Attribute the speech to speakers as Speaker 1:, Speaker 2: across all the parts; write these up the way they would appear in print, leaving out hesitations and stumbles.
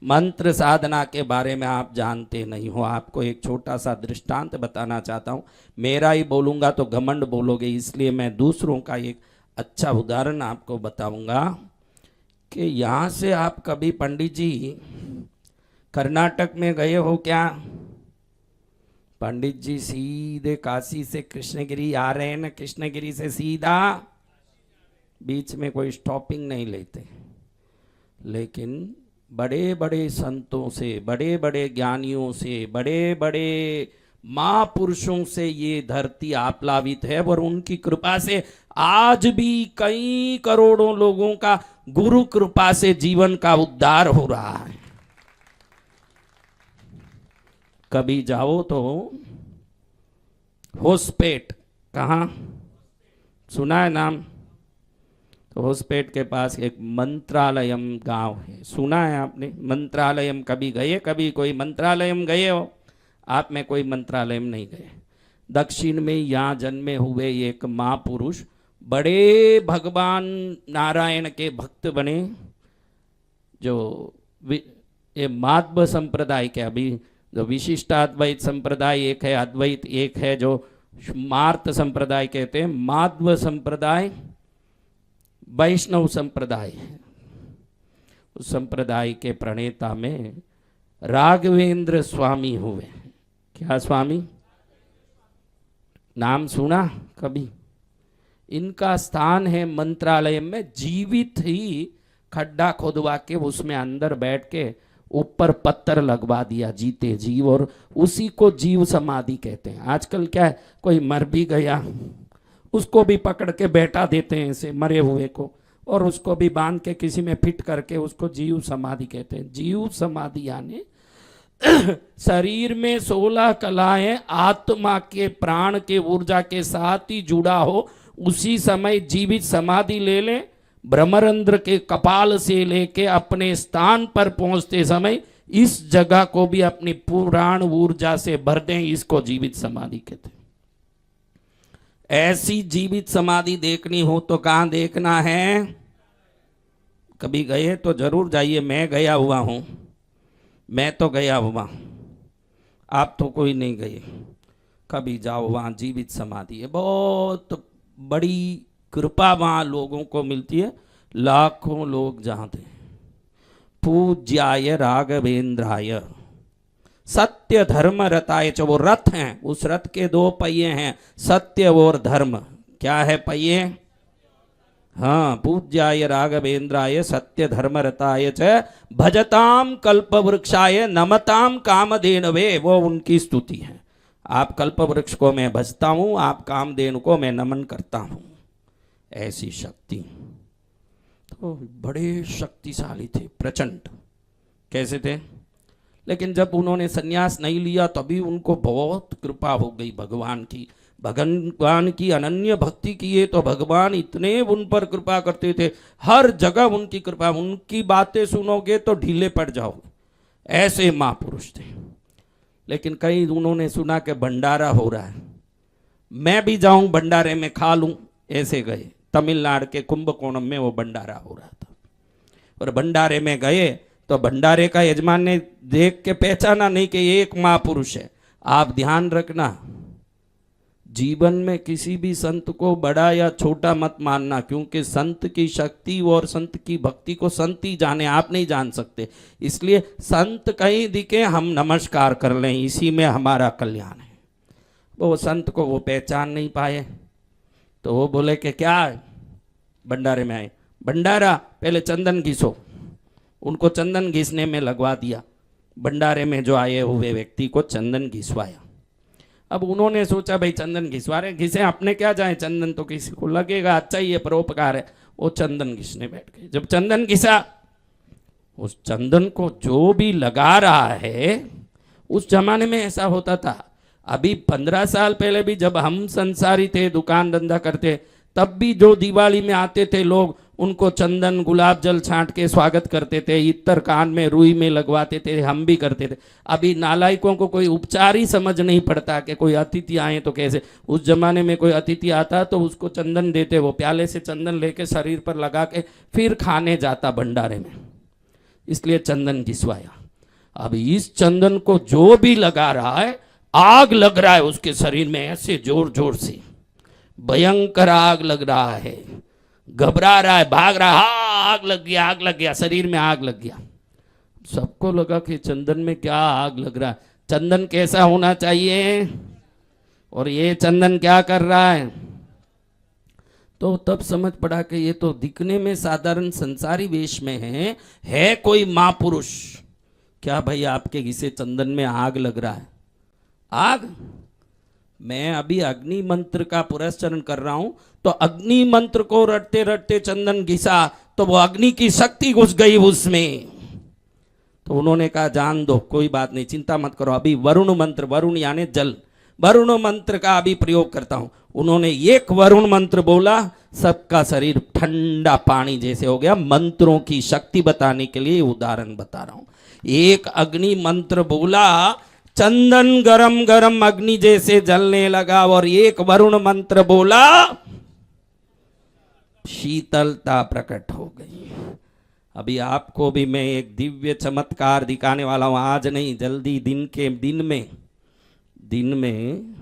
Speaker 1: मंत्र साधना के बारे में आप जानते नहीं हो। आपको एक छोटा सा दृष्टांत बताना चाहता हूँ। मेरा ही बोलूँगा तो घमंड बोलोगे, इसलिए मैं दूसरों का एक अच्छा उदाहरण आपको बताऊंगा कि यहाँ से आप कभी पंडित जी कर्नाटक में गए हो क्या? पंडित जी सीधे काशी से कृष्णगिरी आ रहे हैं ना, कृष्णगिरी से सीधा, बीच में कोई स्टॉपिंग नहीं लेते। लेकिन बड़े बड़े संतों से, बड़े बड़े ज्ञानियों से, बड़े बड़े महापुरुषों से ये धरती आप्लावित है और उनकी कृपा से आज भी कई करोड़ों लोगों का गुरु कृपा से जीवन का उद्धार हो रहा है। कभी जाओ तो होसपेट, कहाँ सुना है नाम? तो होसपेट के पास एक मंत्रालयम गांव है, सुना है आपने? मंत्रालयम कभी गए? कभी कोई मंत्रालयम गए हो? आप में कोई मंत्रालयम नहीं गए। दक्षिण में यहाँ जन्मे हुए एक महापुरुष बड़े भगवान नारायण के भक्त बने, जो ये माध्व संप्रदाय के, अभी जो विशिष्टाद्वैत संप्रदाय एक है, अद्वैत एक है, जो मार्त संप्रदाय कहते हैं, माध्व संप्रदाय वैष्णव संप्रदाय है। उस संप्रदाय के प्रणेता में राघवेंद्र स्वामी हुए। क्या स्वामी? नाम सुना कभी? इनका स्थान है मंत्रालय में। जीवित ही खड्डा खोदवा के उसमें अंदर बैठ के ऊपर पत्थर लगवा दिया जीते जी, और उसी को जीव समाधि कहते हैं। आजकल क्या है, कोई मर भी गया उसको भी पकड़ के बैठा देते हैं ऐसे मरे हुए को, और उसको भी बांध के किसी में फिट करके उसको जीव समाधि कहते हैं। जीव समाधि यानी शरीर में 16 कलाएं आत्मा के प्राण के ऊर्जा के साथ ही जुड़ा हो, उसी समय जीवित समाधि ले लें। ब्रह्मरंध्र के कपाल से लेके अपने स्थान पर पहुंचते समय इस जगह को भी अपनी पुराण ऊर्जा से भर दें, इसको जीवित समाधि कहते हैं। ऐसी जीवित समाधि देखनी हो तो कहां देखना है? कभी गए तो जरूर जाइए। मैं गया हुआ हूं, मैं तो गया हुआ, आप तो कोई नहीं गए। कभी जाओ, वहां जीवित समाधि है। बहुत बड़ी कृपा वहां लोगों को मिलती है। लाखों लोग जाते हैं। पूज्याय राघवेंद्राय सत्य धर्म रताय च, वो रथ हैं, उस रथ के 2 पहिए हैं, सत्य और धर्म। क्या है पहिए? हाँ, पूज्याय राघवेंद्राय सत्य धर्म रताय च भजताम कल्प वृक्षाय नमताम कामधेनवे, वो उनकी स्तुति है। आप कल्प वृक्ष को मैं भजता हूं, आप कामधेनु को मैं नमन करता हूं। ऐसी शक्ति। तो बड़े शक्तिशाली थे, प्रचंड। कैसे थे? लेकिन जब उन्होंने सन्यास नहीं लिया तभी उनको बहुत कृपा हो गई भगवान की। भगवान की अनन्य भक्ति किए तो भगवान इतने उन पर कृपा करते थे, हर जगह उनकी कृपा। उनकी बातें सुनोगे तो ढीले पड़ जाओगे, ऐसे महापुरुष थे। लेकिन कहीं उन्होंने सुना कि भंडारा हो रहा है, मैं भी जाऊं भंडारे में खा लूं, ऐसे गए। तमिलनाडु के कुंभकोणम में वो भंडारा हो रहा था, और भंडारे में गए तो भंडारे का यजमान ने देख के पहचाना नहीं कि ये एक महापुरुष है। आप ध्यान रखना, जीवन में किसी भी संत को बड़ा या छोटा मत मानना, क्योंकि संत की शक्ति और संत की भक्ति को संत ही जाने, आप नहीं जान सकते। इसलिए संत कहीं दिखे हम नमस्कार कर लें, इसी में हमारा कल्याण है। वो संत को वो पहचान नहीं पाए, तो वो बोले कि क्या है? भंडारे में आए, भंडारा पहले चंदन घिसो। उनको चंदन घिसने में लगवा दिया। भंडारे में जो आए हुए व्यक्ति को चंदन घिसवाया। अब उन्होंने सोचा भाई चंदन घिसवा रहे, घिसे अपने क्या जाए, चंदन तो किसी को लगेगा, अच्छा ही है, परोपकार है। वो चंदन घिसने बैठ गए। जब चंदन घिसा, उस चंदन को जो भी लगा रहा है, उस जमाने में ऐसा होता था। अभी 15 साल पहले भी जब हम संसारी थे, दुकान धंधा करते, तब भी जो दिवाली में आते थे लोग, उनको चंदन गुलाब जल छांट के स्वागत करते थे, इत्तर कान में रुई में लगवाते थे, हम भी करते थे। अभी नालायकों को कोई उपचार ही समझ नहीं पड़ता कि कोई अतिथि आए तो कैसे। उस जमाने में कोई अतिथि आता तो उसको चंदन देते, वो प्याले से चंदन लेके शरीर पर लगा के फिर खाने जाता भंडारे में। इसलिए चंदन घिसवाया। अब इस चंदन को जो भी लगा रहा है, आग लग रहा है उसके शरीर में, ऐसे जोर जोर से भयंकर आग लग रहा है, घबरा रहा है, भाग रहा है, हाँ आग लग गया, आग लग गया, शरीर में आग लग गया। सबको लगा कि चंदन में क्या आग लग रहा है, चंदन कैसा होना चाहिए, और ये चंदन क्या कर रहा है। तो तब समझ पड़ा कि ये तो दिखने में साधारण संसारी वेश में है कोई महापुरुष। क्या भाई आपके घिसे चंदन में आग लग रहा है? आग? मैं अभी अग्नि मंत्र का पुरस्चरण कर रहा हूं, तो अग्नि मंत्र को रटते रटते चंदन घिसा तो वो अग्नि की शक्ति घुस गई उसमें। तो उन्होंने कहा जान दो, कोई बात नहीं, चिंता मत करो, अभी वरुण मंत्र, वरुण यानी जल, वरुण मंत्र का अभी प्रयोग करता हूं। उन्होंने एक वरुण मंत्र बोला, सबका शरीर ठंडा पानी जैसे हो गया। मंत्रों की शक्ति बताने के लिए उदाहरण बता रहा हूं। एक अग्नि मंत्र बोला, चंदन गरम गरम अग्नि जैसे जलने लगा, और एक वरुण मंत्र बोला, शीतलता प्रकट हो गई। अभी आपको भी मैं एक दिव्य चमत्कार दिखाने वाला हूं, आज नहीं, जल्दी, दिन में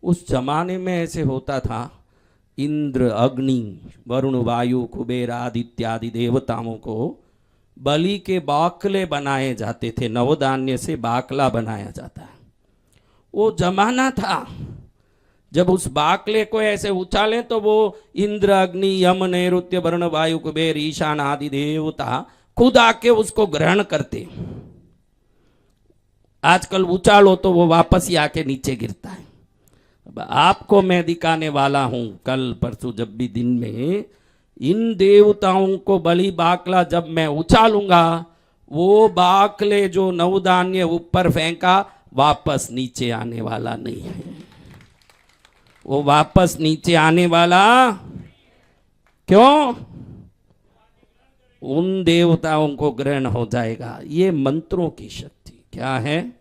Speaker 1: उस जमाने में ऐसे होता था। इंद्र, अग्नि, वरुण, वायु, कुबेर आदि इत्यादि देवताओं को बलि के बाकले बनाए जाते थे, नवधान्य से बाकला बनाया जाता है। वो जमाना था जब उस बाकले को ऐसे उछालें तो वो इंद्र, अग्नि, यम, नैऋत्य, वरुण, वायु, कुबेर, ईशान आदि देवता खुद आके उसको ग्रहण करते। आजकल उछालो तो वो वापस ही आके नीचे गिरता है। अब आपको मैं दिखाने वाला हूं कल परसों, जब भी दिन में इन देवताओं को बलि बाकला जब मैं उछालूंगा, वो बाकले जो नवधान्य ऊपर फेंका वापस नीचे आने वाला नहीं है। वो वापस नीचे आने वाला क्यों? उन देवताओं को ग्रहण हो जाएगा। ये मंत्रों की शक्ति क्या है?